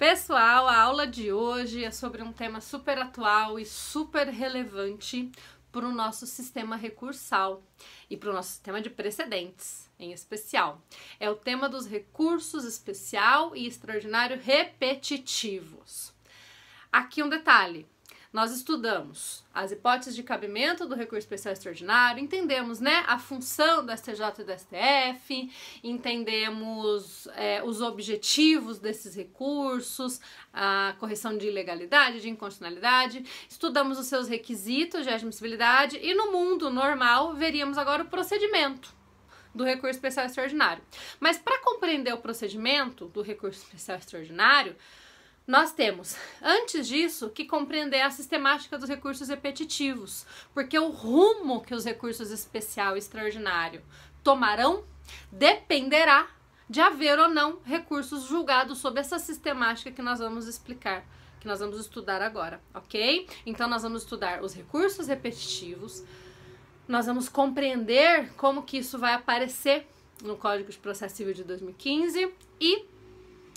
Pessoal, a aula de hoje é sobre um tema super atual e super relevante para o nosso sistema recursal e para o nosso sistema de precedentes, em especial. É o tema dos recursos especial e extraordinário repetitivos. Aqui um detalhe. Nós estudamos as hipóteses de cabimento do recurso especial extraordinário, entendemos, né, a função do STJ e do STF, entendemos os objetivos desses recursos, a correção de ilegalidade, de inconstitucionalidade, estudamos os seus requisitos de admissibilidade e no mundo normal veríamos agora o procedimento do recurso especial extraordinário. Mas para compreender o procedimento do recurso especial extraordinário, nós temos, antes disso, que compreender a sistemática dos recursos repetitivos, porque o rumo que os recursos especial e extraordinário tomarão dependerá de haver ou não recursos julgados sob essa sistemática que nós vamos explicar, que nós vamos estudar agora, ok? Então nós vamos estudar os recursos repetitivos, nós vamos compreender como que isso vai aparecer no Código de Processo Civil de 2015 e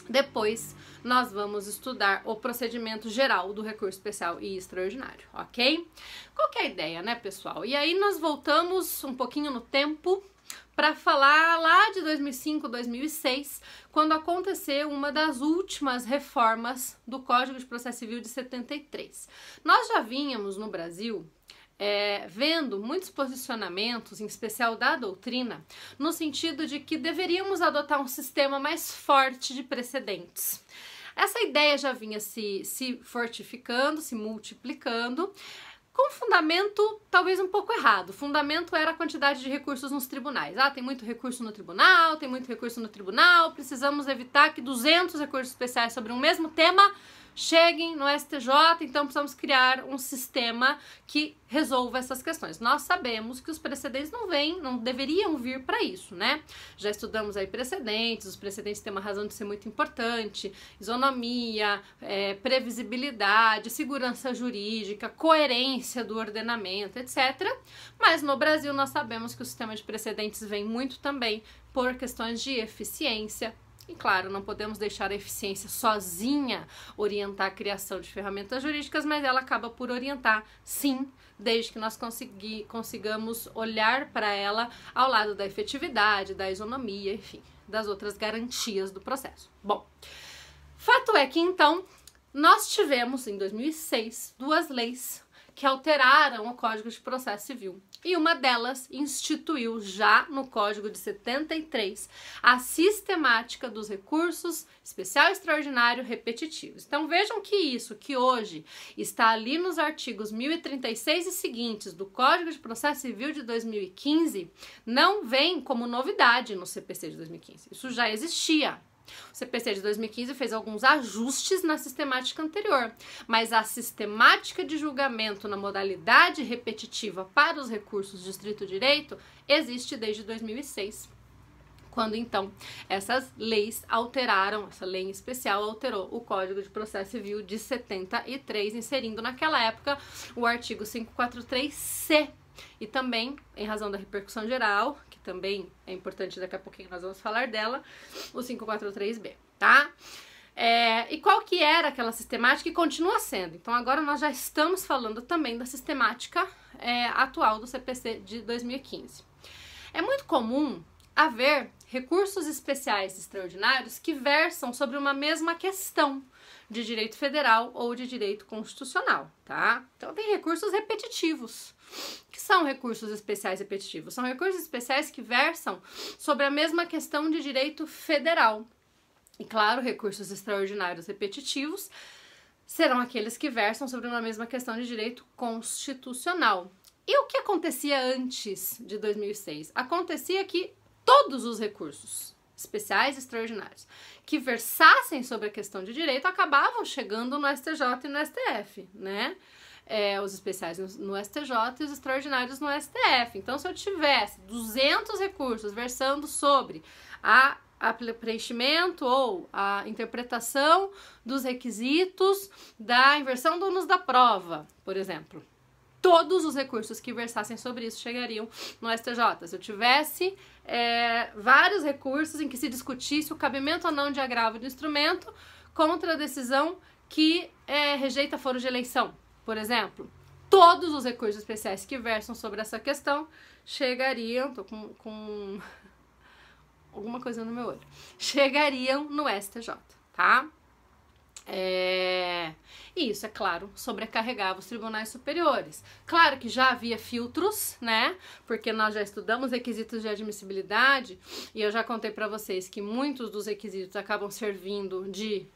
depois nós vamos estudar o procedimento geral do recurso especial e extraordinário, ok? Qual que é a ideia, né, pessoal? E aí nós voltamos um pouquinho no tempo para falar lá de 2005, 2006, quando aconteceu uma das últimas reformas do Código de Processo Civil de 73. Nós já vínhamos no Brasil vendo muitos posicionamentos, em especial da doutrina, no sentido de que deveríamos adotar um sistema mais forte de precedentes. Essa ideia já vinha se fortificando, se multiplicando, com fundamento talvez um pouco errado. O fundamento era a quantidade de recursos nos tribunais. Ah, tem muito recurso no tribunal, precisamos evitar que 200 recursos especiais sobre um mesmo tema cheguem no STJ, então precisamos criar um sistema que resolva essas questões. Nós sabemos que os precedentes não deveriam vir para isso, né? Já estudamos aí precedentes, os precedentes têm uma razão de ser muito importante, isonomia, previsibilidade, segurança jurídica, coerência do ordenamento, etc. Mas no Brasil nós sabemos que o sistema de precedentes vem muito também por questões de eficiência. E claro, não podemos deixar a eficiência sozinha orientar a criação de ferramentas jurídicas, mas ela acaba por orientar, sim, desde que nós consigamos olhar para ela ao lado da efetividade, da isonomia, enfim, das outras garantias do processo. Bom, fato é que então nós tivemos em 2006 duas leis que alteraram o Código de Processo Civil. E uma delas instituiu já no Código de 73 a sistemática dos recursos especial, extraordinário, repetitivos. Então vejam que isso que hoje está ali nos artigos 1036 e seguintes do Código de Processo Civil de 2015 não vem como novidade no CPC de 2015. Isso já existia. O CPC de 2015 fez alguns ajustes na sistemática anterior, mas a sistemática de julgamento na modalidade repetitiva para os recursos de estrito direito existe desde 2006, quando então essas leis alteraram, essa lei em especial alterou o Código de Processo Civil de 73, inserindo naquela época o artigo 543C. E também, em razão da repercussão geral, que também é importante, daqui a pouquinho nós vamos falar dela, o 543B, tá? E qual que era aquela sistemática e continua sendo? Então agora nós já estamos falando também da sistemática atual do CPC de 2015. É muito comum haver recursos especiais extraordinários que versam sobre uma mesma questão de direito federal ou de direito constitucional, tá? Então tem recursos repetitivos. O que são recursos especiais repetitivos? São recursos especiais que versam sobre a mesma questão de direito federal. E claro, recursos extraordinários repetitivos serão aqueles que versam sobre uma mesma questão de direito constitucional. E o que acontecia antes de 2006? Acontecia que todos os recursos especiais e extraordinários que versassem sobre a questão de direito acabavam chegando no STJ e no STF, né? Os especiais no STJ e os extraordinários no STF. Então, se eu tivesse 200 recursos versando sobre a preenchimento ou a interpretação dos requisitos da inversão do ônus da prova, por exemplo, todos os recursos que versassem sobre isso chegariam no STJ. Se eu tivesse vários recursos em que se discutisse o cabimento ou não de agravo do instrumento, contra a decisão que rejeita foro de eleição, por exemplo. Todos os recursos especiais que versam sobre essa questão chegariam, tô com alguma coisa no meu olho, chegariam no STJ, tá? E isso, é claro, sobrecarregava os tribunais superiores. Claro que já havia filtros, né? Porque nós já estudamos requisitos de admissibilidade e eu já contei para vocês que muitos dos requisitos acabam servindo de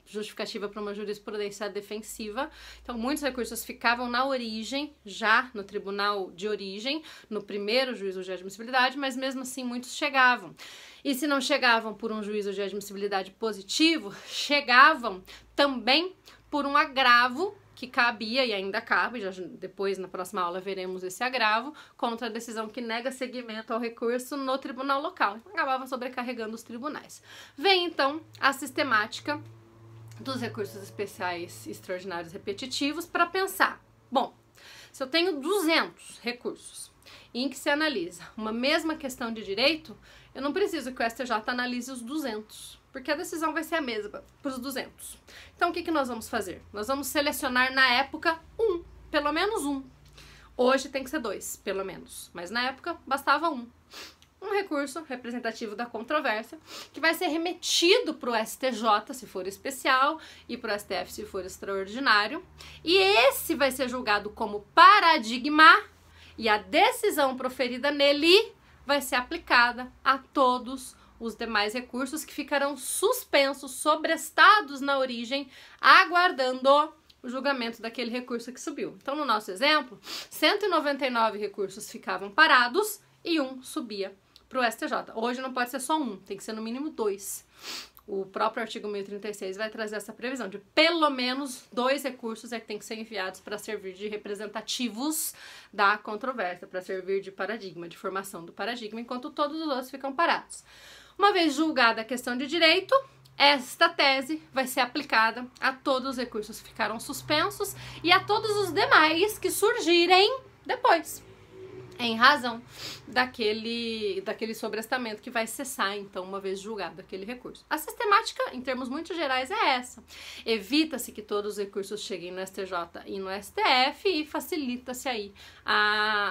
justificativa para uma jurisprudência defensiva. Então, muitos recursos ficavam na origem, já no tribunal de origem, no primeiro juízo de admissibilidade, mas mesmo assim muitos chegavam. E se não chegavam por um juízo de admissibilidade positivo, chegavam também por um agravo que cabia e ainda cabe, já depois na próxima aula veremos esse agravo, contra a decisão que nega seguimento ao recurso no tribunal local. Acabava sobrecarregando os tribunais. Vem então a sistemática dos recursos especiais extraordinários repetitivos para pensar. Bom, se eu tenho 200 recursos em que se analisa uma mesma questão de direito, eu não preciso que o STJ analise os 200, porque a decisão vai ser a mesma para os 200. Então, o que nós vamos fazer? Nós vamos selecionar na época pelo menos um. Hoje tem que ser 2, pelo menos, mas na época bastava um. Um recurso representativo da controvérsia, que vai ser remetido para o STJ, se for especial, e para o STF, se for extraordinário. E esse vai ser julgado como paradigma, e a decisão proferida nele vai ser aplicada a todos os demais recursos que ficarão suspensos, sobrestados na origem, aguardando o julgamento daquele recurso que subiu. Então, no nosso exemplo, 199 recursos ficavam parados e um subia para o STJ. Hoje não pode ser só um, tem que ser no mínimo 2. O próprio artigo 1036 vai trazer essa previsão de pelo menos 2 recursos que tem que ser enviados para servir de representativos da controvérsia, para servir de paradigma, de formação do paradigma, enquanto todos os outros ficam parados. Uma vez julgada a questão de direito, esta tese vai ser aplicada a todos os recursos que ficaram suspensos e a todos os demais que surgirem depois, em razão daquele sobrestamento que vai cessar, então, uma vez julgado aquele recurso. A sistemática, em termos muito gerais, é essa. Evita-se que todos os recursos cheguem no STJ e no STF e facilita-se aí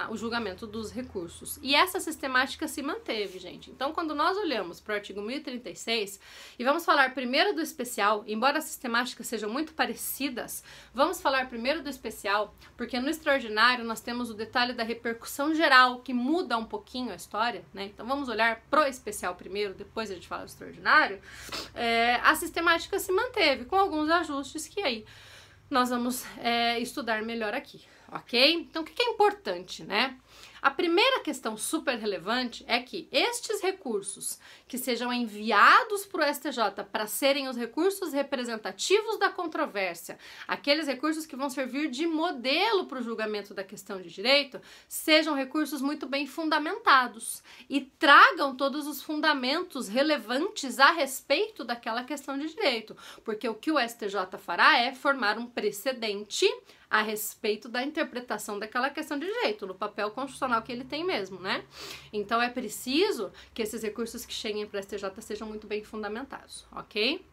o julgamento dos recursos. E essa sistemática se manteve, gente. Então, quando nós olhamos para o artigo 1036 e vamos falar primeiro do especial, embora as sistemáticas sejam muito parecidas, vamos falar primeiro do especial, porque no extraordinário nós temos o detalhe da repercussão geral, que muda um pouquinho a história, né? Então vamos olhar pro especial primeiro, depois a gente fala do extraordinário. A sistemática se manteve, com alguns ajustes que aí nós vamos estudar melhor aqui, ok? Então o que é importante, né? A primeira questão super relevante é que estes recursos que sejam enviados para o STJ para serem os recursos representativos da controvérsia, aqueles recursos que vão servir de modelo para o julgamento da questão de direito, sejam recursos muito bem fundamentados e tragam todos os fundamentos relevantes a respeito daquela questão de direito, porque o que o STJ fará é formar um precedente a respeito da interpretação daquela questão de direito, no papel constitucional que ele tem mesmo, né? Então é preciso que esses recursos que cheguem para o STJ sejam muito bem fundamentados, ok?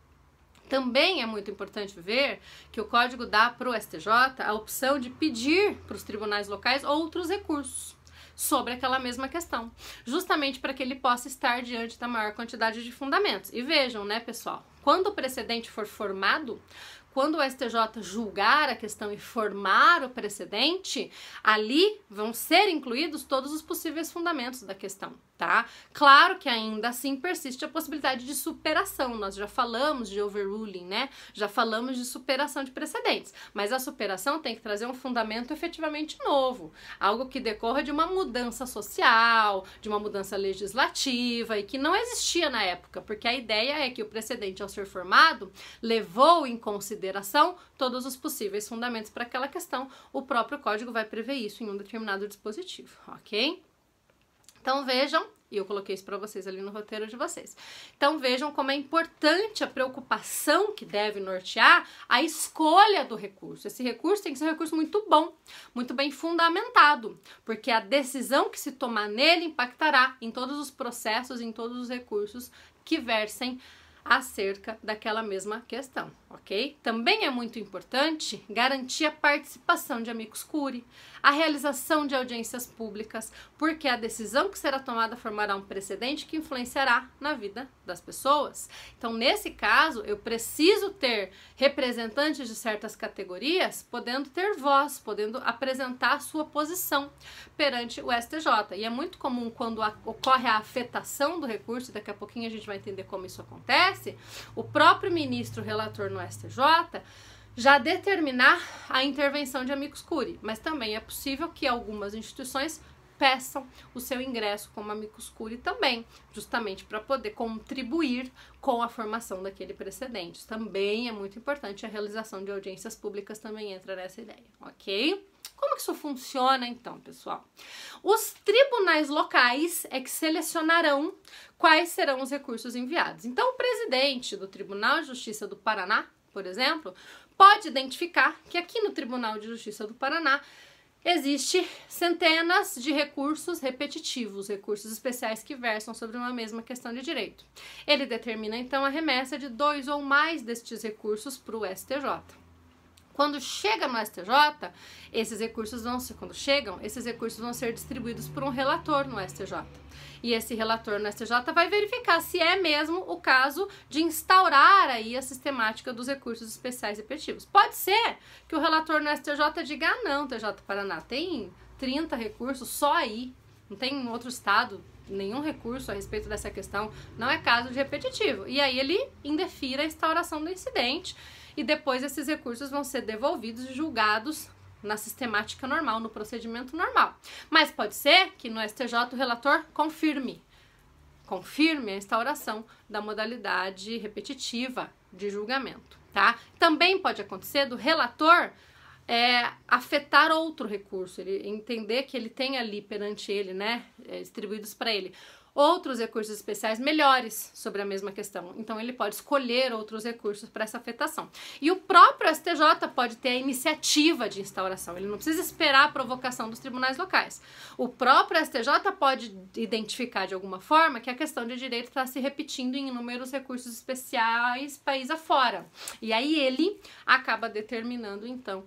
Também é muito importante ver que o Código dá para o STJ a opção de pedir para os tribunais locais outros recursos sobre aquela mesma questão, justamente para que ele possa estar diante da maior quantidade de fundamentos. E vejam, né, pessoal, quando o precedente for formado, quando o STJ julgar a questão e formar o precedente, ali vão ser incluídos todos os possíveis fundamentos da questão, tá? Claro que ainda assim persiste a possibilidade de superação. Nós já falamos de overruling, né? Já falamos de superação de precedentes, mas a superação tem que trazer um fundamento efetivamente novo, algo que decorra de uma mudança social, de uma mudança legislativa e que não existia na época, porque a ideia é que o precedente, ao ser formado, levou em consideração todos os possíveis fundamentos para aquela questão. O próprio código vai prever isso em um determinado dispositivo, ok? Então vejam, e eu coloquei isso para vocês ali no roteiro de vocês. Então vejam como é importante a preocupação que deve nortear a escolha do recurso. Esse recurso tem que ser um recurso muito bom, muito bem fundamentado, porque a decisão que se tomar nele impactará em todos os processos, em todos os recursos que versem acerca daquela mesma questão, ok? Também é muito importante garantir a participação de amicus curiae, a realização de audiências públicas, porque a decisão que será tomada formará um precedente que influenciará na vida das pessoas. Então, nesse caso, eu preciso ter representantes de certas categorias podendo ter voz, podendo apresentar a sua posição perante o STJ. E é muito comum quando ocorre a afetação do recurso, daqui a pouquinho a gente vai entender como isso acontece, o próprio ministro relator no STJ já determinar a intervenção de amicus curiae, mas também é possível que algumas instituições peçam o seu ingresso como amicus curiae também, justamente para poder contribuir com a formação daquele precedente. Também é muito importante a realização de audiências públicas, também entra nessa ideia, ok? Como que isso funciona então, pessoal? Os tribunais locais é que selecionarão quais serão os recursos enviados. Então, o presidente do Tribunal de Justiça do Paraná, por exemplo, pode identificar que aqui no Tribunal de Justiça do Paraná existe centenas de recursos repetitivos, recursos especiais que versam sobre uma mesma questão de direito. Ele determina então a remessa de 2 ou mais destes recursos para o STJ. Quando chega no STJ, esses recursos vão ser distribuídos por um relator no STJ. E esse relator no STJ vai verificar se é mesmo o caso de instaurar aí a sistemática dos recursos especiais repetitivos. Pode ser que o relator no STJ diga, ah não, TJ Paraná, tem 30 recursos só aí, não tem em outro estado nenhum recurso a respeito dessa questão, não é caso de repetitivo. E aí ele indefira a instauração do incidente e depois esses recursos vão ser devolvidos e julgados na sistemática normal, no procedimento normal. Mas pode ser que no STJ o relator confirme a instauração da modalidade repetitiva de julgamento, tá? Também pode acontecer do relator afetar outro recurso, ele entender que ele tem ali perante ele, né, distribuídos para ele, outros recursos especiais melhores sobre a mesma questão. Então, ele pode escolher outros recursos para essa afetação. E o próprio STJ pode ter a iniciativa de instauração. Ele não precisa esperar a provocação dos tribunais locais. O próprio STJ pode identificar de alguma forma que a questão de direito está se repetindo em inúmeros recursos especiais país afora. E aí ele acaba determinando, então,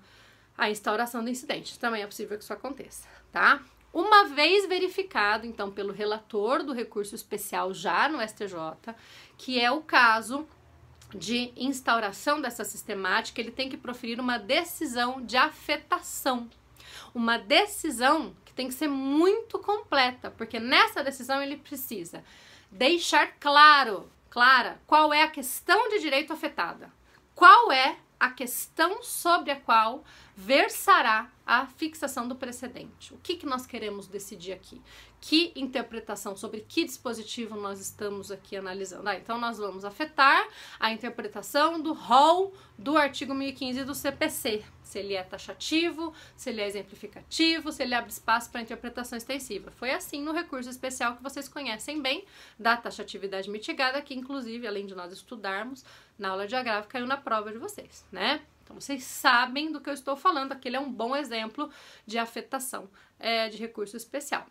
a instauração do incidente. Também é possível que isso aconteça, tá? Uma vez verificado, então, pelo relator do recurso especial já no STJ, que é o caso de instauração dessa sistemática, ele tem que proferir uma decisão de afetação. Uma decisão que tem que ser muito completa, porque nessa decisão ele precisa deixar clara qual é a questão de direito afetada, qual é a questão sobre a qual versará a fixação do precedente. O que nós queremos decidir aqui? Que interpretação, sobre que dispositivo nós estamos aqui analisando? Então nós vamos afetar a interpretação do rol do artigo 1015 do CPC. Se ele é taxativo, se ele é exemplificativo, se ele abre espaço para interpretação extensiva. Foi assim no recurso especial que vocês conhecem bem, da taxatividade mitigada, que inclusive, além de nós estudarmos, na aula de agravo caiu na prova de vocês, né? Então, vocês sabem do que eu estou falando. Aquele é um bom exemplo de afetação de recurso especial.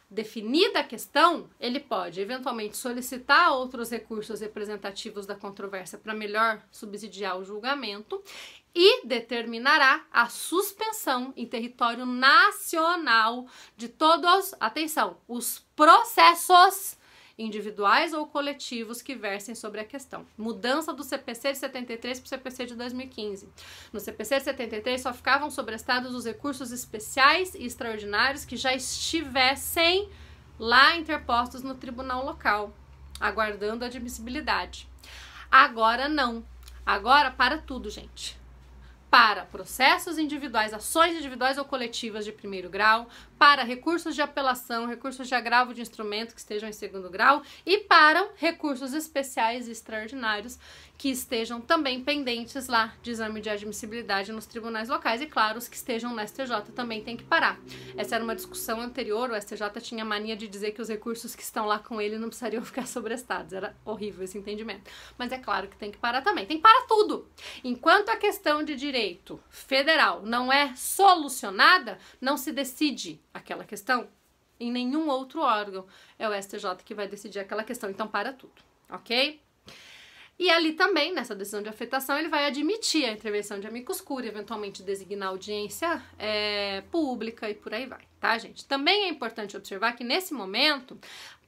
Definida a questão, ele pode eventualmente solicitar outros recursos representativos da controvérsia para melhor subsidiar o julgamento e determinará a suspensão em território nacional de todos, atenção, os processos individuais ou coletivos que versem sobre a questão. Mudança do CPC de 73 para o CPC de 2015. No CPC de 73 só ficavam sobrestados os recursos especiais e extraordinários que já estivessem lá interpostos no tribunal local, aguardando a admissibilidade. Agora não. Agora para tudo, gente. Para processos individuais, ações individuais ou coletivas de primeiro grau, para recursos de apelação, recursos de agravo de instrumento que estejam em segundo grau e para recursos especiais e extraordinários que estejam também pendentes lá de exame de admissibilidade nos tribunais locais e, claro, os que estejam no STJ também tem que parar. Essa era uma discussão anterior, o STJ tinha mania de dizer que os recursos que estão lá com ele não precisariam ficar sobrestados, era horrível esse entendimento. Mas é claro que tem que parar também, tem que parar tudo! Enquanto a questão de direito federal não é solucionada, não se decide aquela questão em nenhum outro órgão. É o STJ que vai decidir aquela questão, então para tudo, ok? E ali também, nessa decisão de afetação, ele vai admitir a intervenção de amicus curiae, eventualmente designar audiência pública e por aí vai, tá, gente? Também é importante observar que nesse momento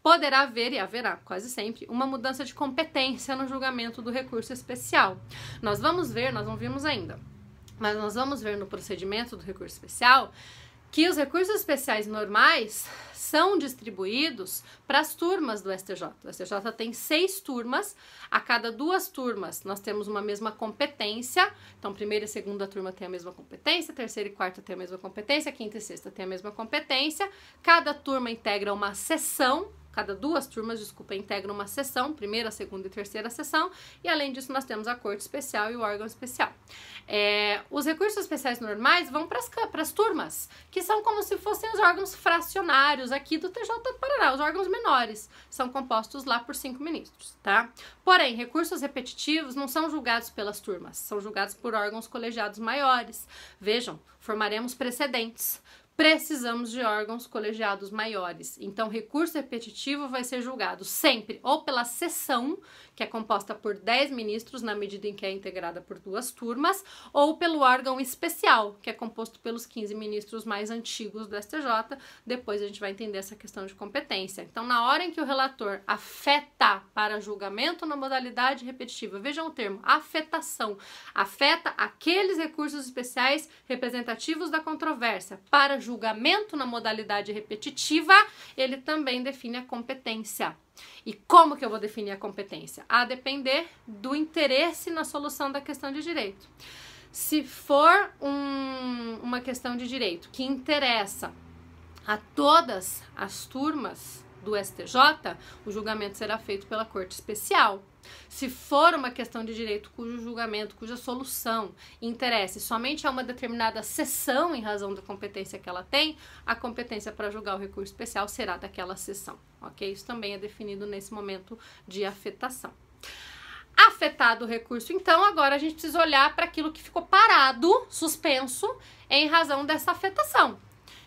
poderá haver, e haverá quase sempre, uma mudança de competência no julgamento do recurso especial. Nós vamos ver, nós não vimos ainda, mas nós vamos ver no procedimento do recurso especial que os recursos especiais normais são distribuídos para as turmas do STJ. O STJ tem 6 turmas, a cada 2 turmas nós temos uma mesma competência, então primeira e segunda turma tem a mesma competência, terceira e quarta tem a mesma competência, quinta e sexta tem a mesma competência, cada turma integra uma sessão, cada 2 turmas, desculpa, integram uma sessão, primeira, segunda e terceira sessão, e além disso nós temos a corte especial e o órgão especial. Os recursos especiais normais vão para as turmas, que são como se fossem os órgãos fracionários aqui do TJ do Paraná, os órgãos menores, são compostos lá por 5 ministros, tá? Porém, recursos repetitivos não são julgados pelas turmas, são julgados por órgãos colegiados maiores. Vejam, formaremos precedentes. Precisamos de órgãos colegiados maiores. Então, recurso repetitivo vai ser julgado sempre ou pela sessão, que é composta por 10 ministros, na medida em que é integrada por 2 turmas, ou pelo órgão especial, que é composto pelos 15 ministros mais antigos do STJ. Depois a gente vai entender essa questão de competência. Então, na hora em que o relator afeta para julgamento na modalidade repetitiva, vejam o termo, afetação, afeta aqueles recursos especiais representativos da controvérsia para julgamento na modalidade repetitiva, ele também define a competência. E como que eu vou definir a competência? A depender do interesse na solução da questão de direito. Se for uma questão de direito que interessa a todas as turmas do STJ, o julgamento será feito pela Corte Especial. Se for uma questão de direito cujo julgamento, cuja solução interesse somente a uma determinada seção em razão da competência que ela tem, a competência para julgar o recurso especial será daquela seção, ok? Isso também é definido nesse momento de afetação. Afetado o recurso, então, agora a gente precisa olhar para aquilo que ficou parado, suspenso, em razão dessa afetação.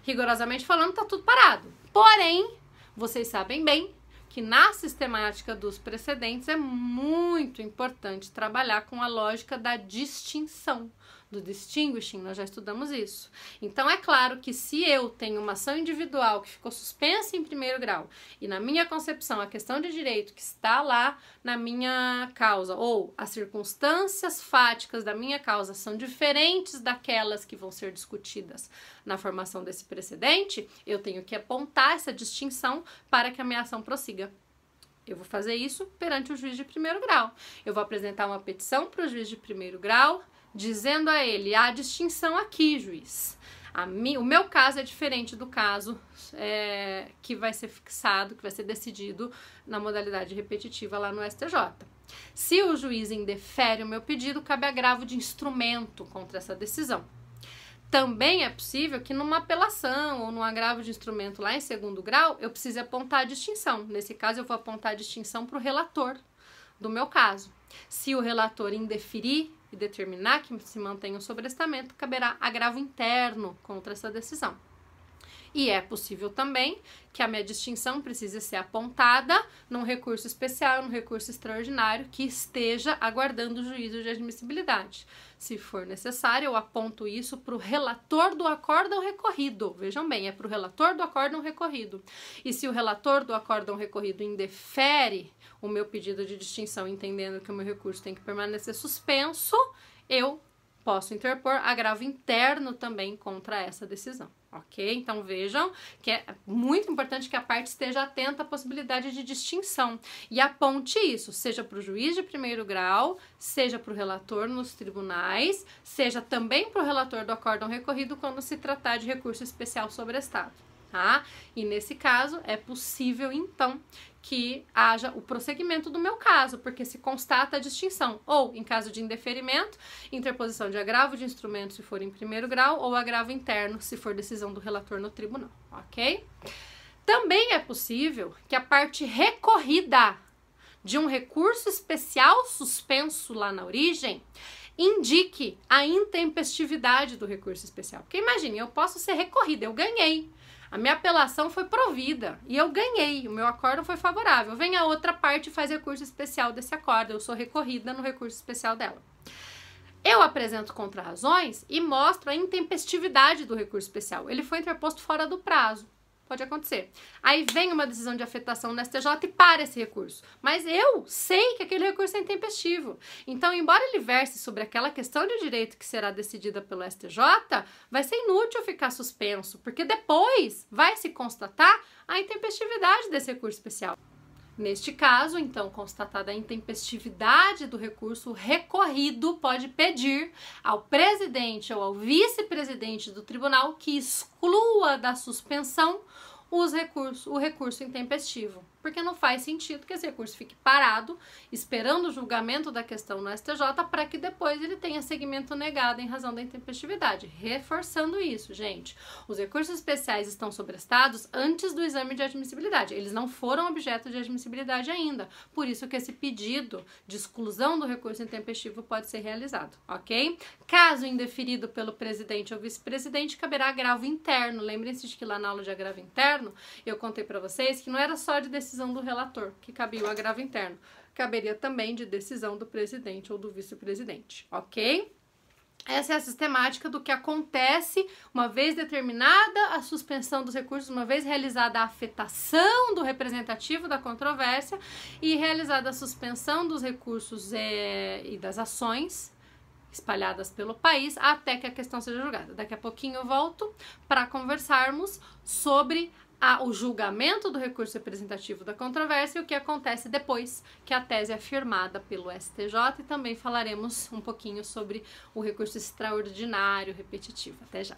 Rigorosamente falando, está tudo parado. Porém, vocês sabem bem que na sistemática dos precedentes é muito importante trabalhar com a lógica da distinção, do distinguishing, nós já estudamos isso. Então, é claro que se eu tenho uma ação individual que ficou suspensa em primeiro grau e na minha concepção a questão de direito que está lá na minha causa ou as circunstâncias fáticas da minha causa são diferentes daquelas que vão ser discutidas na formação desse precedente, eu tenho que apontar essa distinção para que a minha ação prossiga. Eu vou fazer isso perante o juiz de primeiro grau. Eu vou apresentar uma petição para o juiz de primeiro grau, dizendo a ele, há distinção aqui, juiz. O meu caso é diferente do caso que vai ser fixado, que vai ser decidido na modalidade repetitiva lá no STJ. Se o juiz indefere o meu pedido, cabe agravo de instrumento contra essa decisão. Também é possível que numa apelação ou num agravo de instrumento lá em segundo grau, eu precise apontar a distinção. Nesse caso, eu vou apontar a distinção para o relator do meu caso. Se o relator indeferir e determinar que se mantenha o sobrestamento, caberá agravo interno contra essa decisão. E é possível também que a minha distinção precise ser apontada num recurso especial, num recurso extraordinário que esteja aguardando o juízo de admissibilidade. Se for necessário, eu aponto isso para o relator do acórdão recorrido. Vejam bem, é para o relator do acórdão recorrido. E se o relator do acórdão recorrido indefere o meu pedido de distinção, entendendo que o meu recurso tem que permanecer suspenso, eu posso interpor agravo interno também contra essa decisão, ok? Então vejam que é muito importante que a parte esteja atenta à possibilidade de distinção e aponte isso, seja para o juiz de primeiro grau, seja para o relator nos tribunais, seja também para o relator do acórdão recorrido quando se tratar de recurso especial sobrestado, tá? E nesse caso é possível então que haja o prosseguimento do meu caso, porque se constata a distinção, ou, em caso de indeferimento, interposição de agravo de instrumento se for em primeiro grau, ou agravo interno se for decisão do relator no tribunal, ok? Também é possível que a parte recorrida de um recurso especial suspenso lá na origem indique a intempestividade do recurso especial. Porque imagine, eu posso ser recorrida, eu ganhei. A minha apelação foi provida e eu ganhei, o meu acórdão foi favorável. Vem a outra parte e faz recurso especial desse acórdão, eu sou recorrida no recurso especial dela. Eu apresento contra-razões e mostro a intempestividade do recurso especial. Ele foi interposto fora do prazo. Pode acontecer. Aí vem uma decisão de afetação no STJ e para esse recurso. Mas eu sei que aquele recurso é intempestivo. Então, embora ele verse sobre aquela questão de direito que será decidida pelo STJ, vai ser inútil ficar suspenso, porque depois vai se constatar a intempestividade desse recurso especial. Neste caso, então, constatada a intempestividade do recurso, o recorrido pode pedir ao presidente ou ao vice-presidente do tribunal que exclua da suspensão o recurso intempestivo, porque não faz sentido que esse recurso fique parado, esperando o julgamento da questão no STJ, para que depois ele tenha seguimento negado em razão da intempestividade. Reforçando isso, gente, os recursos especiais estão sobrestados antes do exame de admissibilidade, eles não foram objeto de admissibilidade ainda, por isso que esse pedido de exclusão do recurso intempestivo pode ser realizado, ok? Caso indeferido pelo presidente ou vice-presidente, caberá agravo interno. Lembrem-se de que lá na aula de agravo interno, eu contei para vocês que não era só de decisão do relator que cabia o agravo interno, caberia também de decisão do presidente ou do vice-presidente, ok? Essa é a sistemática do que acontece uma vez determinada a suspensão dos recursos, uma vez realizada a afetação do representativo da controvérsia e realizada a suspensão dos recursos e das ações espalhadas pelo país até que a questão seja julgada. Daqui a pouquinho eu volto para conversarmos sobre o julgamento do recurso representativo da controvérsia e o que acontece depois que a tese é firmada pelo STJ, e também falaremos um pouquinho sobre o recurso extraordinário repetitivo. Até já!